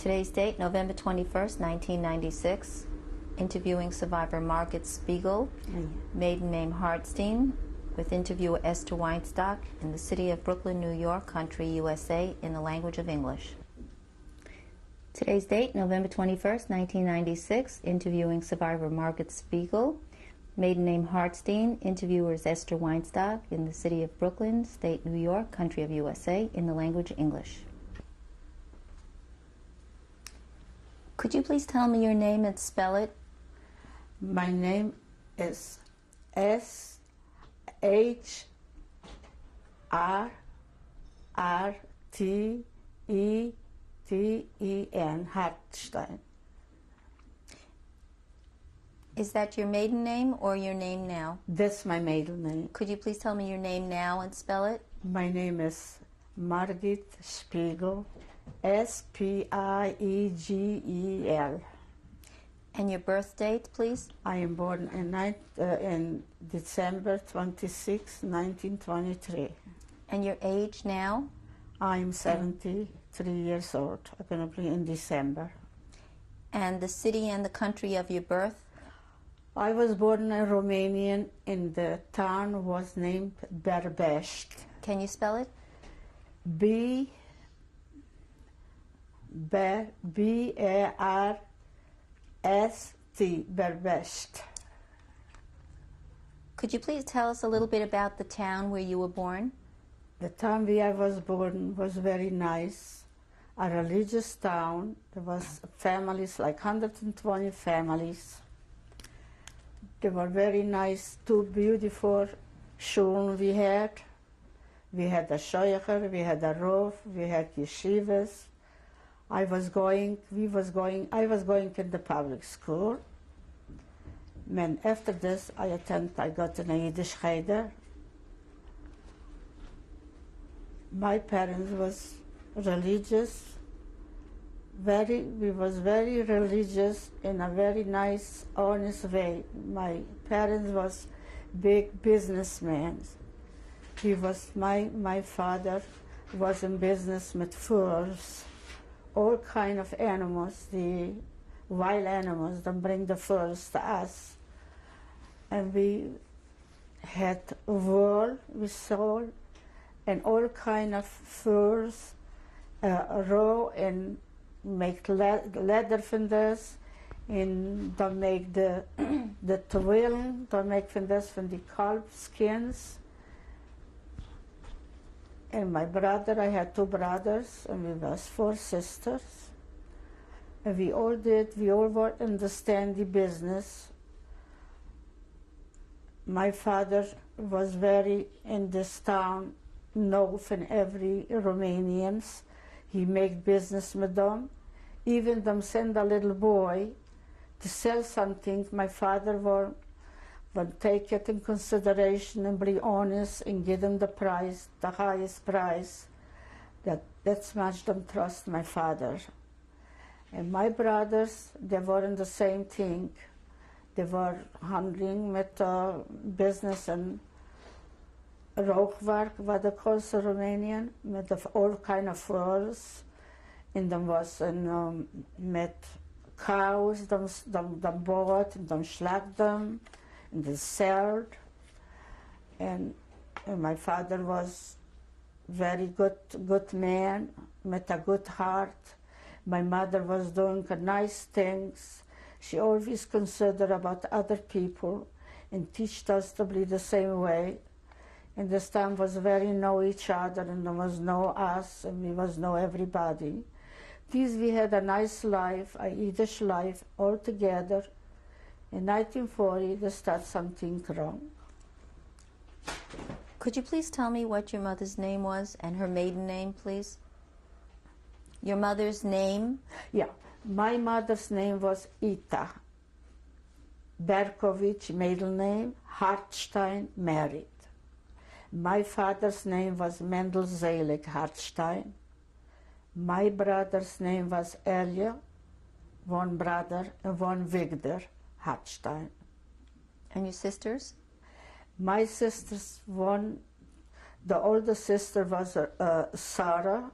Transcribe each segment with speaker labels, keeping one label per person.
Speaker 1: Today's date, November 21st, 1996. Interviewing survivor Margaret Spiegel, maiden name Hartstein, with interviewer Esther Weinstock in the city of Brooklyn, New York, country USA, in the language of English. Today's date, November 21st, 1996. Interviewing survivor Margaret Spiegel, maiden name Hartstein, interviewers Esther Weinstock in the city of Brooklyn, state New York, country of USA, in the language English. Could you please tell me your name and spell it?
Speaker 2: My name is S-H-R-R-T-E-T-E-N, Hartstein.
Speaker 1: Is that your maiden name or your name now?
Speaker 2: That's my maiden name.
Speaker 1: Could you please tell me your name now and spell it?
Speaker 2: My name is Margit Spiegel, S-P-I-E-G-E-L.
Speaker 1: And your birth date, please?
Speaker 2: I am born in December 26, 1923.
Speaker 1: And your age now?
Speaker 2: I'm 73 years old. I'm going to be in December.
Speaker 1: And the city and the country of your birth?
Speaker 2: I was born in Romania, and the town was named Berbest.
Speaker 1: Can you spell it?
Speaker 2: B-E-R-S-T, Berbest.
Speaker 1: Could you please tell us a little bit about the town where you were born?
Speaker 2: The town where I was born was very nice, a religious town. There was families, like 120 families. They were very nice, two beautiful shuls we had. We had a Shoah, we had a Rov, we had yeshivas. I was going in the public school. And after this, I got in a Yiddish cheder. My parents was religious. We was very religious in a very nice, honest way. My parents was big businessmen. My father was in business with furs, all kind of animals, the wild animals, that bring the furs to us. And we had wool we sold, and all kind of furs, raw, and make leather from this, and they make the twill, they make from this from the calf skins. And my brother, I had two brothers, and we was four sisters. And we all were understand the business. My father was very in this town, known from every Romanians. He made business with them. Even them send a little boy to sell something, my father would take it in consideration and be honest and give them the price, the highest price. That's much them trust my father. And my brothers, they were in the same thing. They were handling with business and rookwerk, what they call in Romanian, with all kind of furs. And them was met cows, them bought, and them slaughtered them, and they sold. And my father was very good man, with a good heart. My mother was doing nice things. She always considered about other people and teached us to be the same way. And this time was very know each other, and there was know us, and we was know everybody. We had a nice life, a Yiddish life, all together. In 1940, they started something wrong.
Speaker 1: Could you please tell me what your mother's name was and her maiden name, please? Your mother's name?
Speaker 2: Yeah, my mother's name was Ita Berkovich, middle name, Hartstein, married. My father's name was Mendel Zelig Hartstein. My brother's name was Elia, one brother, and one Victor Hartstein.
Speaker 1: And your sisters?
Speaker 2: My sisters, the older sister was Sarah,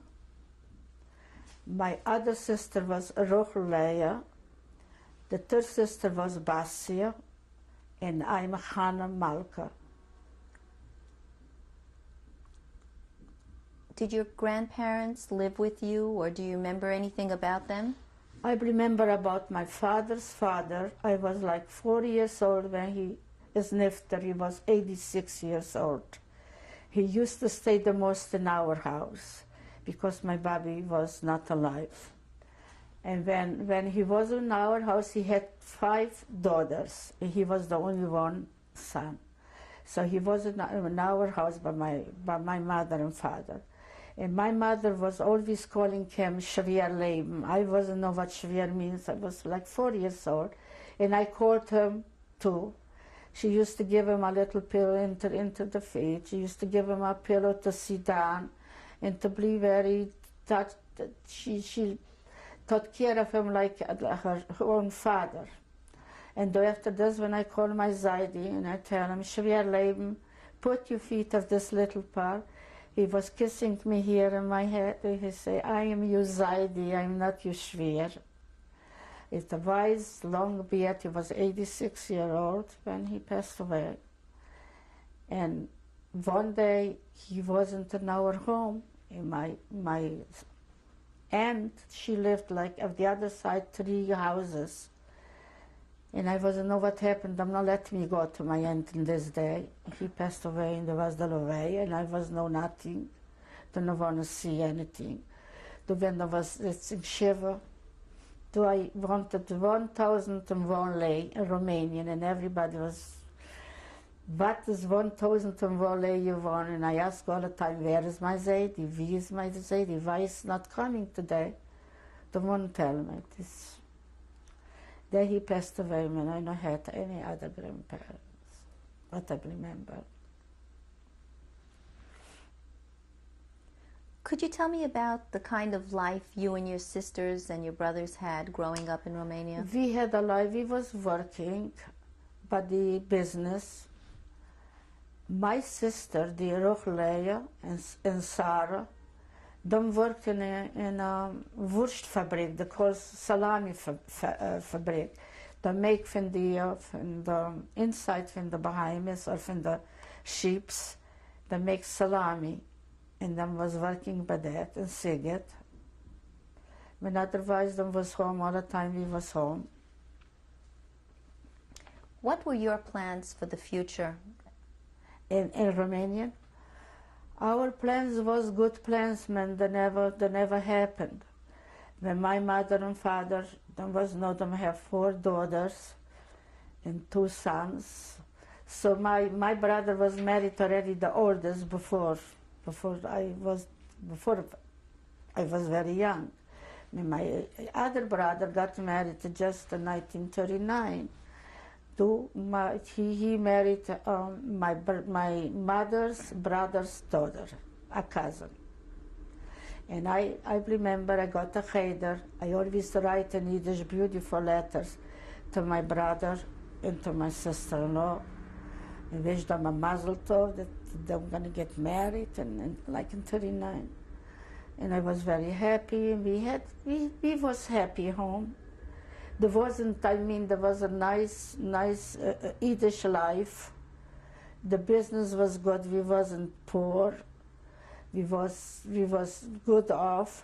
Speaker 2: My other sister was Rochleia. The third sister was Basia, and I'm Hanna Malka.
Speaker 1: Did your grandparents live with you, or do you remember anything about them?
Speaker 2: I remember about my father's father. I was like 4 years old when he is nifter. He was 86 years old. He used to stay the most in our house because my baby was not alive. And when he was in our house, he had 5 daughters. He was the only one son. So he was in our house by my mother and father. And my mother was always calling him Schwer Leben. I wasn't know what Schwer means. I was like 4 years old. And I called him too. She used to give him a little pillow into the feet. She used to give him a pillow to sit down and to be very touched. She took care of him like her own father. And after this, when I call my Zaidi and I tell him, Schwer Leben, put your feet of this little part. He was kissing me here in my head, and he said, I am your Zaidi, I'm not your Schwer. It's a wise, long beard. He was 86 years old when he passed away. And one day, he wasn't in our home. And my aunt, she lived like on the other side, 3 houses. And I wasn't know what happened. Them not let me go to my aunt in this day. He passed away and there was the way, and I was know nothing. Don't want to see anything. When I was in Shiva, I wanted 1,001 lei in Romanian, and everybody was, what is 1,001 lei you want? And I asked all the time, where is my Zaidi? Where is my Zaidi? Why is not coming today? Don't want to tell me. Then he passed away when I not had any other grandparents, what I remember.
Speaker 1: Could you tell me about the kind of life you and your sisters and your brothers had growing up in Romania?
Speaker 2: We had a life, we was working, but the business. My sister, the Rochleia and Sarah, they worked in a Wurstfabrik, they call salami fabrik. They make from the inside from the Bahamas or from the sheeps, they make salami. And them was working by that and Siget. When otherwise them was home all the time, we was home.
Speaker 1: What were your plans for the future?
Speaker 2: In Romania? Our plans was good plans, man. They never happened. When my mother and father, them have 4 daughters and 2 sons. So my brother was married already, the oldest, before I was very young. And my other brother got married just in 1939. He married my mother's brother's daughter, a cousin. And I remember I got a cheder. I always write in Yiddish beautiful letters to my brother and to my sister-in-law. I wish them a mazel tov that they're going to get married, and like in 39. And I was very happy. We was happy home. There was a nice Yiddish life. The business was good. We wasn't poor. We was good off.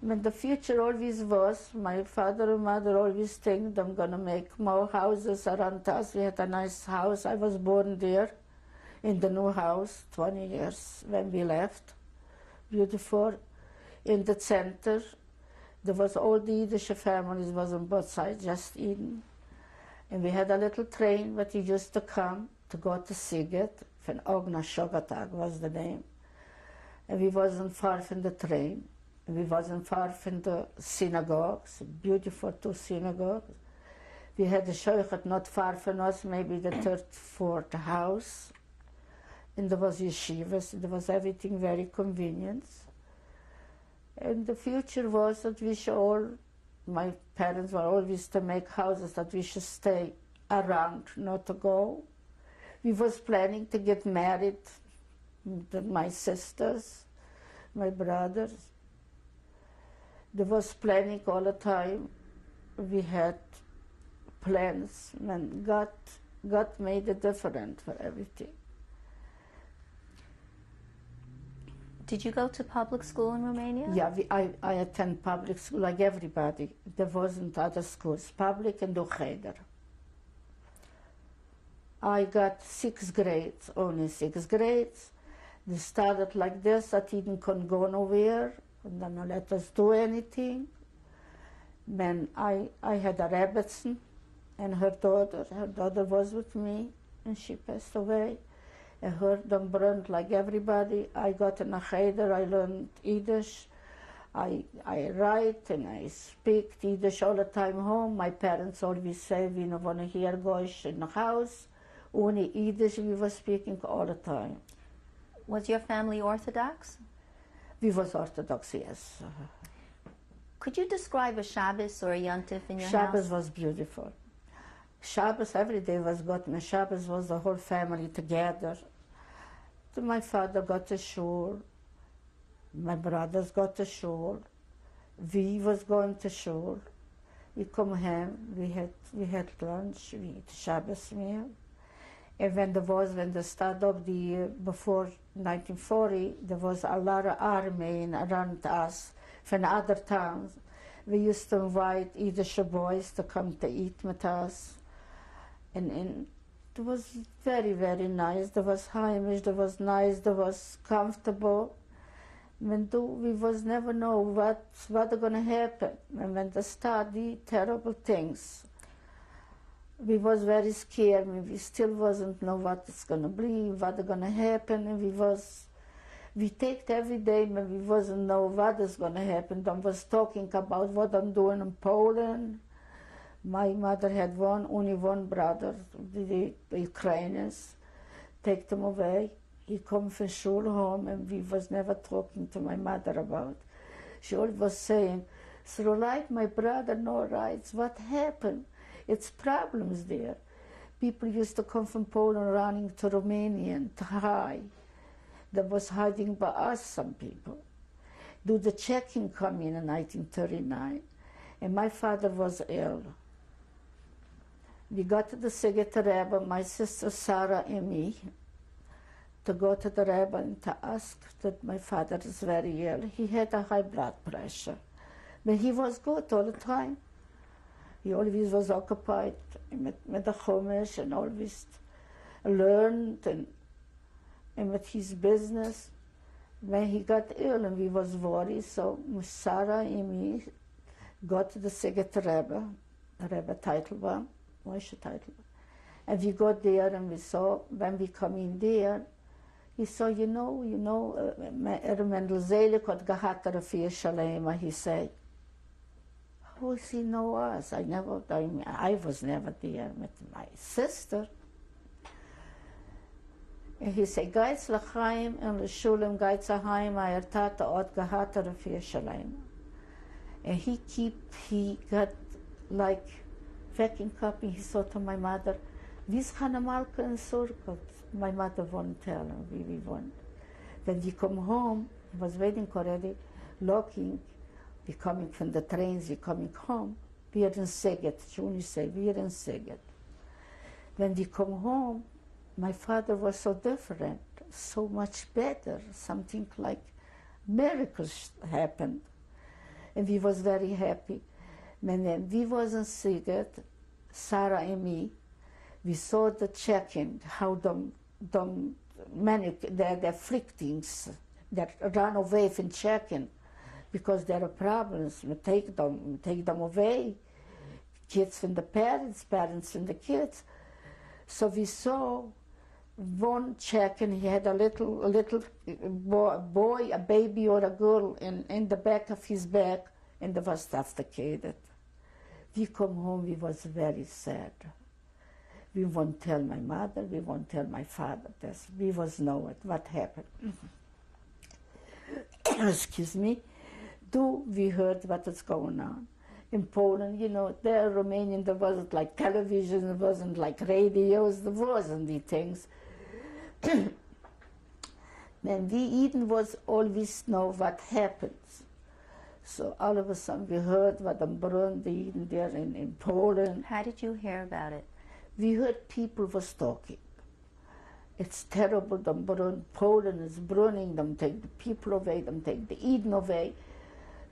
Speaker 2: I mean, the future always was. My father and mother always think I'm gonna make more houses around us. We had a nice house. I was born there, in the new house, 20 years when we left. Beautiful. In the center, there was all the Yiddish families was on both sides, just Eden. And we had a little train that used to come to go to Siget. Van Ogna Shogatag was the name. And we wasn't far from the train. And we wasn't far from the synagogues, beautiful 2 synagogues. We had the Shoah not far from us, maybe the 3rd, 4th house. And there was yeshivas, there was everything very convenient. And the future was that we should all, my parents were always to make houses that we should stay around, not to go. We was planning to get married, my sisters, my brothers. There was planning all the time. We had plans, and God made it different for everything.
Speaker 1: Did you go to public school in Romania?
Speaker 2: Yeah, I attend public school like everybody. There wasn't other schools, public and Cheder. I got 6 grades, only 6 grades. They started like this, that he couldn't go nowhere, and then they let us do anything. Then I had a Rebbetzin and her daughter was with me, and she passed away. I heard them burned like everybody. I got in a cheder, I learned Yiddish. I write and I speak Yiddish all the time home. My parents always say, we don't want to hear Goyish in the house. Only Yiddish we were speaking all the time.
Speaker 1: Was your family Orthodox?
Speaker 2: We was Orthodox, yes.
Speaker 1: Could you describe a Shabbos or a Yontif in your
Speaker 2: Shabbos
Speaker 1: house?
Speaker 2: was beautiful. Shabbos, every day was good, and Shabbos was the whole family together. My father got to shul, my brothers got to shul, we was going to shul. We come home, we had lunch, we ate Shabbos meal. And when the start of the year, before 1940, there was a lot of army around us from other towns. We used to invite Yiddish boys to come to eat with us. And it was very, very nice. There was heimish, there was nice, there was comfortable. We was never know what's going to happen. And when they start the terrible things, we was very scared. We still wasn't know what it's going to be, what's going to happen. And we take every day, but we wasn't know what is going to happen. I was talking about what I'm doing in Poland. My mother had only one brother, the Ukrainians. Take them away. He come from shul home, and we was never talking to my mother about. She always was saying, so like my brother, no rights. What happened? It's problems there. People used to come from Poland running to Romania and to hide. There was hiding by us, some people. Do the checking come in 1939, and my father was ill. We got to the Siget Rebbe, my sister Sarah and me, to go to the Rebbe and to ask that my father is very ill. He had a high blood pressure, but he was good all the time. He always was occupied with the Chumash and always learned and with his business. When he got ill and we was worried, so Sarah and me got to the Siget Rebbe, Rebbe Teitelbaum, Moshe Teitelbaum. And we got there and we saw, when we come in there, he saw, Mendel Zelig hat gehabt Refuah Shalema, he said. How does he know us? I was never there with my sister. And he said, Geitz l'chaim and l'shulim geitz l'chaim, Tate hat gehabt Refuah Shalema. And he got like vacuum cup, and he said to my mother, wie is Hanna, Malka and Surkot? My mother won't tell him, we won't. When we come home, he was waiting already, looking, we coming from the trains, we coming home. We are in Siget, she only said, we are in Siget. When we come home, my father was so different, so much better, something like miracles happened. And we was very happy. When we was in Siget, Sarah and me, we saw the check-in, how the flüchtlings that run away from check-in because there are problems. We take them away, kids from the parents, parents from the kids. So we saw one check-in, he had a little boy, a baby or a girl in the back of his back, and they was suffocated. We come home, we was very sad. We won't tell my mother, we won't tell my father this. We was know it, what happened. Excuse me. We heard what is going on. In Poland, there in Romania, there wasn't like television, there wasn't like radios, there wasn't these things. And we even was always know what happens. So all of a sudden we heard what them burned the Eden there in Poland.
Speaker 1: How did you hear about it?
Speaker 2: We heard people was talking. It's terrible, them burn, Poland is burning, them take the people away, them take the Eden away.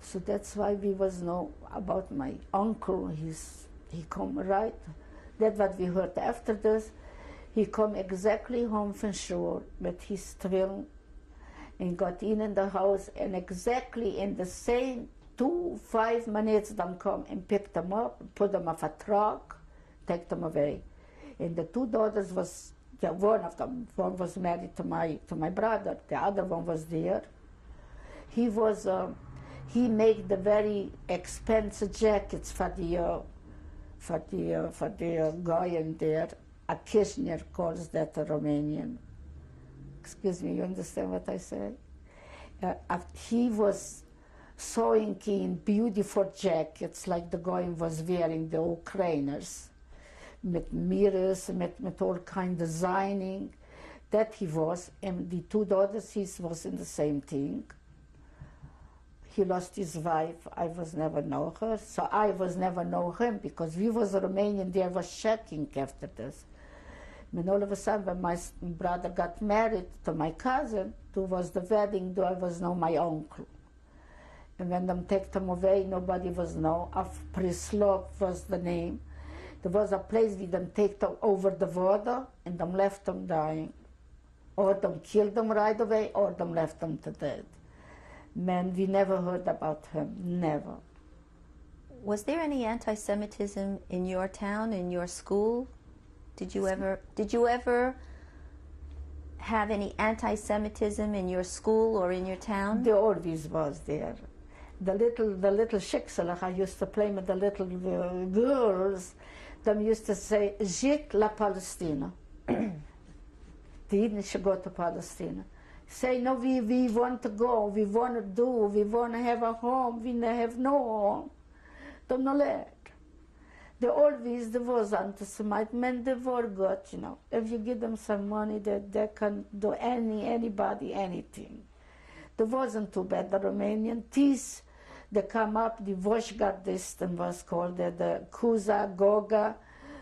Speaker 2: So that's why we was know about my uncle. He come right. That's what we heard after this. He come exactly home from Shoah with his twin and got in the house, and exactly in the same 5 minutes them come and pick them up, put them off a truck, take them away. And the 2 daughters was, one of them, one was married to my brother, the other one was there. He made the very expensive jackets for the guy in there. A Kirchner calls that a Romanian. Excuse me, you understand what I say? He was sewing in beautiful jackets like the guy was wearing, the Ukrainers, with mirrors, with all kind of designing. That he was, and the 2 daughters, he was in the same thing. He lost his wife. I was never know her, so I was never know him, because we was Romanian. There was shocking after this. And all of a sudden, when my brother got married to my cousin, who was the wedding, I was know my uncle. And when them take them away, nobody was know. Of Prislov was the name. There was a place where them take them over the water, and them left them dying. Or them killed them right away, or them left them to death. Man, we never heard about him, never.
Speaker 1: Was there any anti-Semitism in your town, in your school? Did you ever have any anti-Semitism in your school or in your town?
Speaker 2: There always was there. The little Schicksalach I used to play with the little girls, them used to say, Zit la Palestina. They didn't go to Palestine. Say, no, we want to go, we want to do, we want to have a home, we have no home. Don't know that. There was anti-Semite men, they were good, you know. If you give them some money, they can do anybody, anything. There wasn't too bad, the Romanian. These, they come up, the Voshgardisten was called, the Kuza, Goga.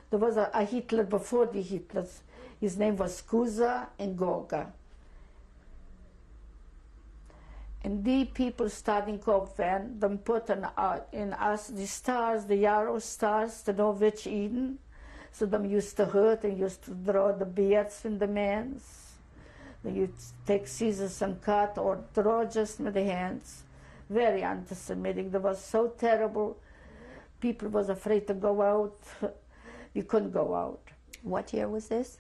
Speaker 2: There was a Hitler before the Hitlers. His name was Kuza and Goga. And the people starting up when them put in us the stars, the yarrow stars, to know which Eden. So them used to hurt and used to draw the beards from the men's. They used to take scissors and cut or draw just with the hands. Very anti-Semitic. That was so terrible. People was afraid to go out. We couldn't go out.
Speaker 1: What year was this?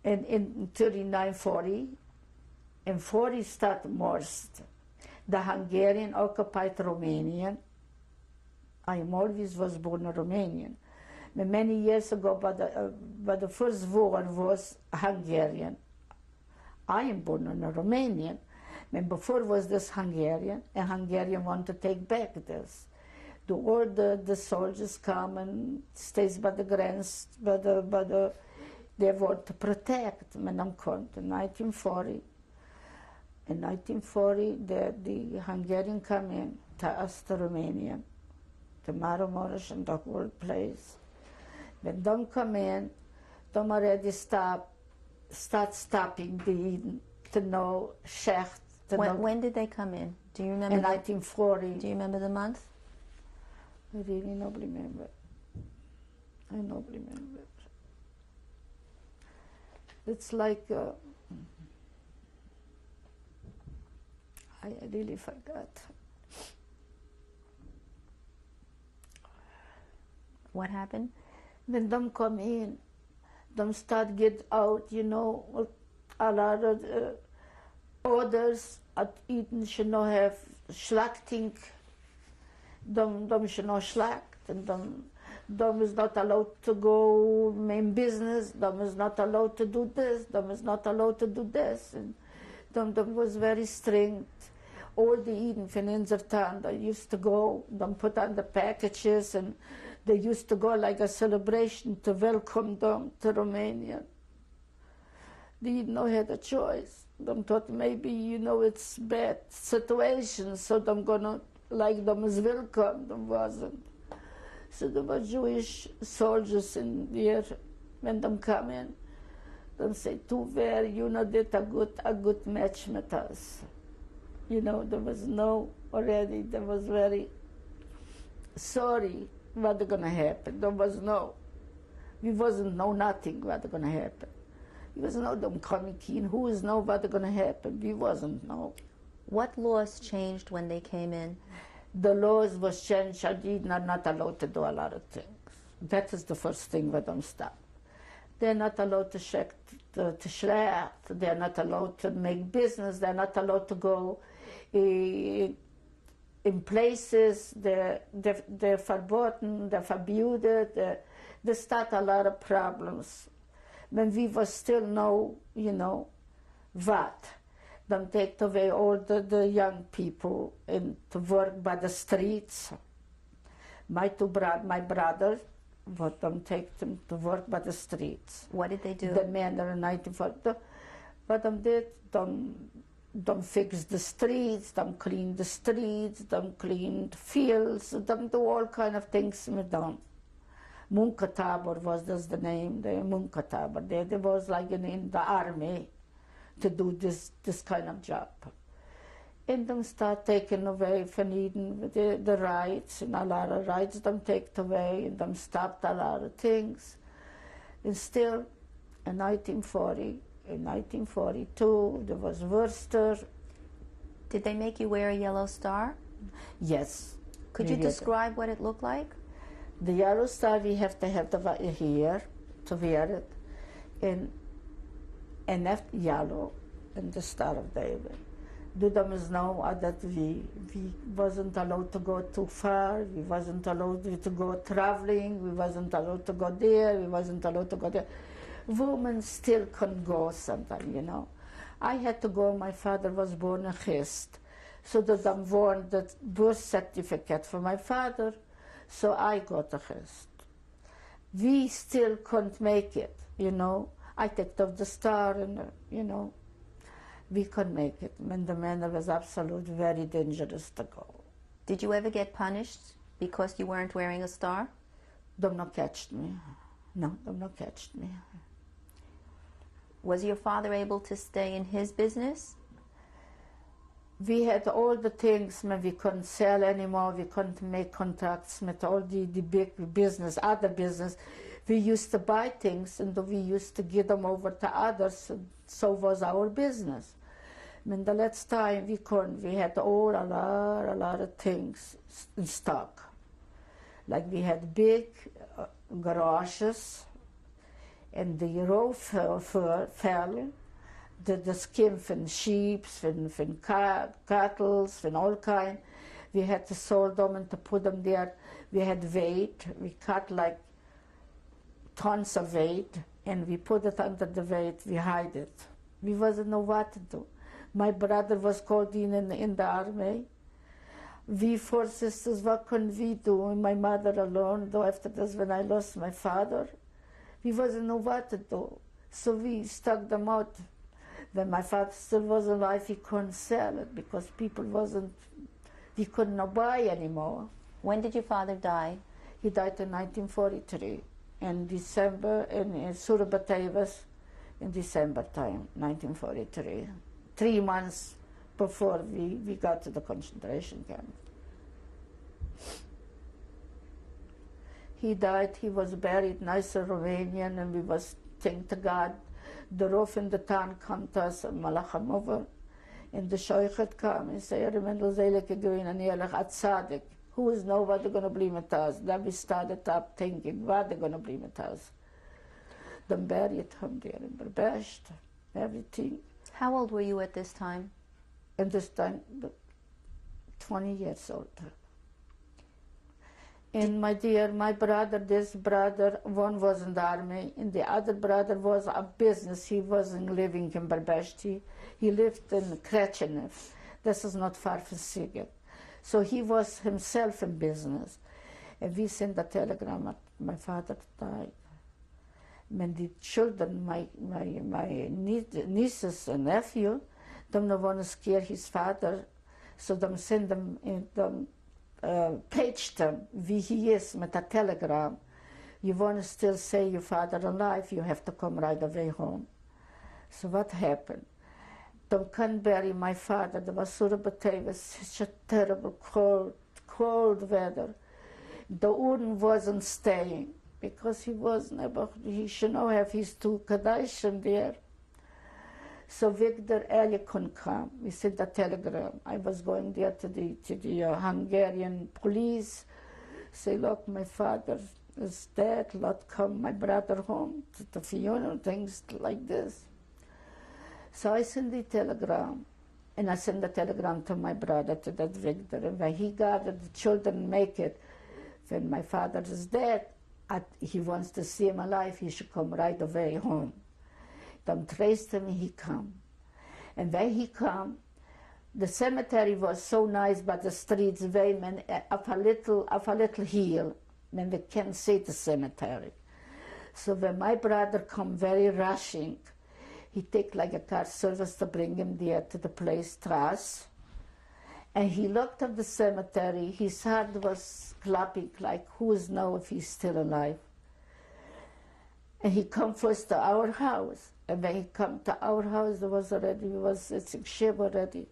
Speaker 2: In 39, 40. In 40 started most. The Hungarian occupied Romanian. I always was born a Romanian. But many years ago, but the first war was Hungarian. I am born a Romanian. But before was this Hungarian, and Hungarian want to take back this. All the soldiers come and stays by the grants, they want to protect. Men de kom to 1940. In 1940, the Hungarian come in to us, to Romania, to Maramuresh and the whole place. When they come in, they already start stopping to know Shecht.
Speaker 1: When did they come in? Do you remember?
Speaker 2: In 1940.
Speaker 1: Do you remember the month?
Speaker 2: I really don't remember. I don't remember. It's like... I really forgot.
Speaker 1: What happened?
Speaker 2: When them come in, them start get out, you know, a lot of orders at Eden should not have schlachting. Them should not schlacht, and them is not allowed to go in business. Them is not allowed to do this. Them is not allowed to do this. And them was very strict. All the Eden from Inzertan, they used to go, them put on the packages, and they used to go like a celebration to welcome them to Romania. They didn't know had a choice. Them thought maybe, you know, it's bad situation, so them gonna like them was welcome, them wasn't. So there were Jewish soldiers in there when them come in. Them say, "Too bad you know did a good match with us." You know, there was no already. There was very sorry what gonna happen. There was no. We wasn't know nothing what gonna happen. We was know them coming in. Who is know what gonna happen? We wasn't know.
Speaker 1: What laws changed when they came in?
Speaker 2: The laws was changed. Are not allowed to do a lot of things. That is the first thing that them stop. They're not allowed to check to Shoah. They're not allowed to make business. They're not allowed to go in places. They're forbidden. They're forbidden. They start a lot of problems. When we was still know, you know, what. Them take away all the young people and to work by the streets. My brother, but them take them to work by the streets.
Speaker 1: What did they do?
Speaker 2: The men are 94. What them did, them fix the streets, them clean the streets, them clean the fields, them do all kind of things with them. Munkatabor was the name, the Munkatabor. They was like in the army to do this kind of job. And them start taking away from Eden the rights, and a lot of rights them take away, and them stopped a lot of things. And still, in 1942, there was Worcester.
Speaker 1: Did they make you wear a yellow star?
Speaker 2: Yes.
Speaker 1: Could you describe what it looked like?
Speaker 2: The yellow star, we have to have here to wear it. And after yellow, and the Star of David. Do them know that we wasn't allowed to go too far, we wasn't allowed to go traveling, we wasn't allowed to go there, we wasn't allowed to go there. Women still can go sometimes, you know. I had to go, my father was born in Gist, so that I won the birth certificate for my father, so I got a Gist. We still couldn't make it, you know. I picked up the star and, you know, we couldn't make it. When the man was absolutely very dangerous to go.
Speaker 1: Did you ever get punished because you weren't wearing a star?
Speaker 2: Them not catched me. No, them not catched me.
Speaker 1: Was your father able to stay in his business?
Speaker 2: We had all the things, but we couldn't sell anymore. We couldn't make contacts with all the big business, other business. We used to buy things and we used to give them over to others. So was our business. I mean, the last time we couldn't, we had a lot of things in stock. Like we had big garages, and the roof fell. The skin from sheep, from cattle, from all kind. We had to sold them and to put them there. We had weight. We cut like tons of weight, and we put it under the weight. We hide it. We wasn't know what to do. My brother was called in the army. We four sisters, what can we do? And my mother alone, though after this, when I lost my father, we wasn't know what to do. So we stuck them out. When my father still was alive, he couldn't sell it because people we couldn't buy anymore.
Speaker 1: When did your father die?
Speaker 2: He died in 1943, in December, in Surabatevas, in December time, 1943. 3 months before we got to the concentration camp. He died, he was buried nice in Romanian, and we was, thank to God, the roof in the town come to us, Malka over, and the Shoah had come and say, "Remember Zeleke going and Yelach at Sadik. Who is know what they're going to blame at us?" Then we started up thinking, what they're going to blame at us. Then buried him there in Berbest, everything.
Speaker 1: How old were you at this time?
Speaker 2: And this time, 20 years old. And my brother, this brother, one was in the army, and the other brother was a business. He wasn't living in Berbest. He lived in Krechenev. This is not far from Spiegel. So he was himself in business. And we sent a telegram that my father died. When the children, my nieces and nephew, they don't want to scare his father, so they send them page them, wie he is, with a telegram. You want to still say your father alive, you have to come right away home. So what happened? They couldn't bury my father. There was such a terrible cold weather. The urn wasn't staying because he should not have his two Kadashim there. So Victor Elia couldn't come. We sent the telegram. I was going there to the Hungarian police. Say, look, my father is dead. Let come my brother home to the funeral, things like this. So I sent the telegram, and I sent the telegram to my brother, to that Victor. And when he got it, the children make it. When my father is dead, he wants to see him alive, he should come right away home. Then traced him, he come. And when he come, the cemetery was so nice, but the streets way of a little hill, and we can't see the cemetery. So when my brother come very rushing, he take like a car service to bring him there to the place Tras. And he looked at the cemetery, his heart was clapping like, who knows if he's still alive? And he come first to our house. And when he come to our house, it's Shoah already.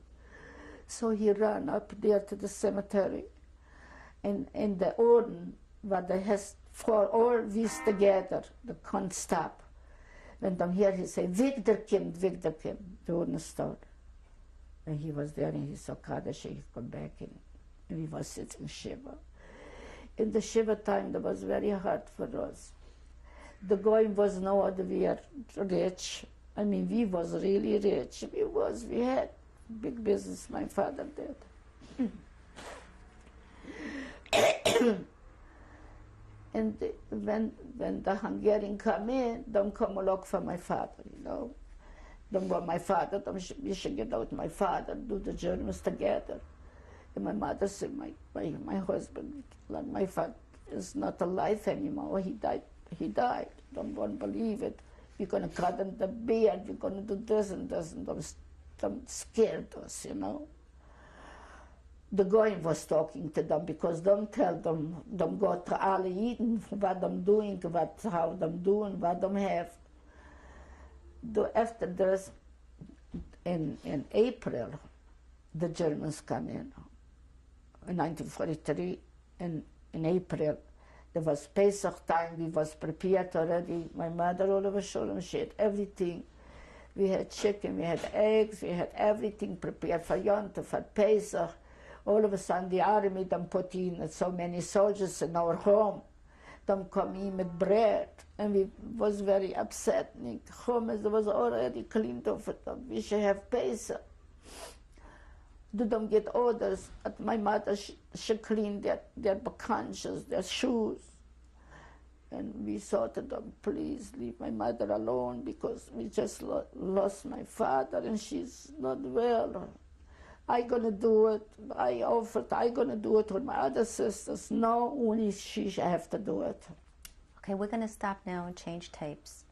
Speaker 2: So he ran up there to the cemetery. And in the urn, what they has for all these together, they can't stop. When them hear, he say, Victor came, Victor came. The urn started. And he was there, and he saw Kaddish, he come back, and we was sitting Shiva. In the Shiva time, that was very hard for us. The going was no we are rich. I mean, we was really rich. We had big business, my father did. And when the Hungarian come in, don't come look for my father, you know. Don't want my father, we should get out my father, do the Germans together. And my mother said, my husband, my father is not alive anymore, he died. Don't want to believe it. We're going to cut in the beard, we're going to do this and this, and them scared us, you know. The Goyim was talking to them because don't tell them go to alle Eden, what them doing, how them doing, what them have. After this, in April, the Germans come in 1943, in April. There was Pesach time, we was prepared already. My mother, all of a sudden, she had everything. We had chicken, we had eggs, we had everything prepared for Yom Tov, for Pesach. All of a sudden, the army, them put in so many soldiers in our home. Them come in with bread, and we was very upset. Hummus was already cleaned off of them. We should have Pesach. Do them get orders? My mother should clean their conscience, their shoes. And we thought to them, please leave my mother alone because we just lost my father and she's not well. I gonna do it. I offered, I gonna do it with my other sisters. No, only she have to do it.
Speaker 1: Okay, we're going to stop now and change tapes.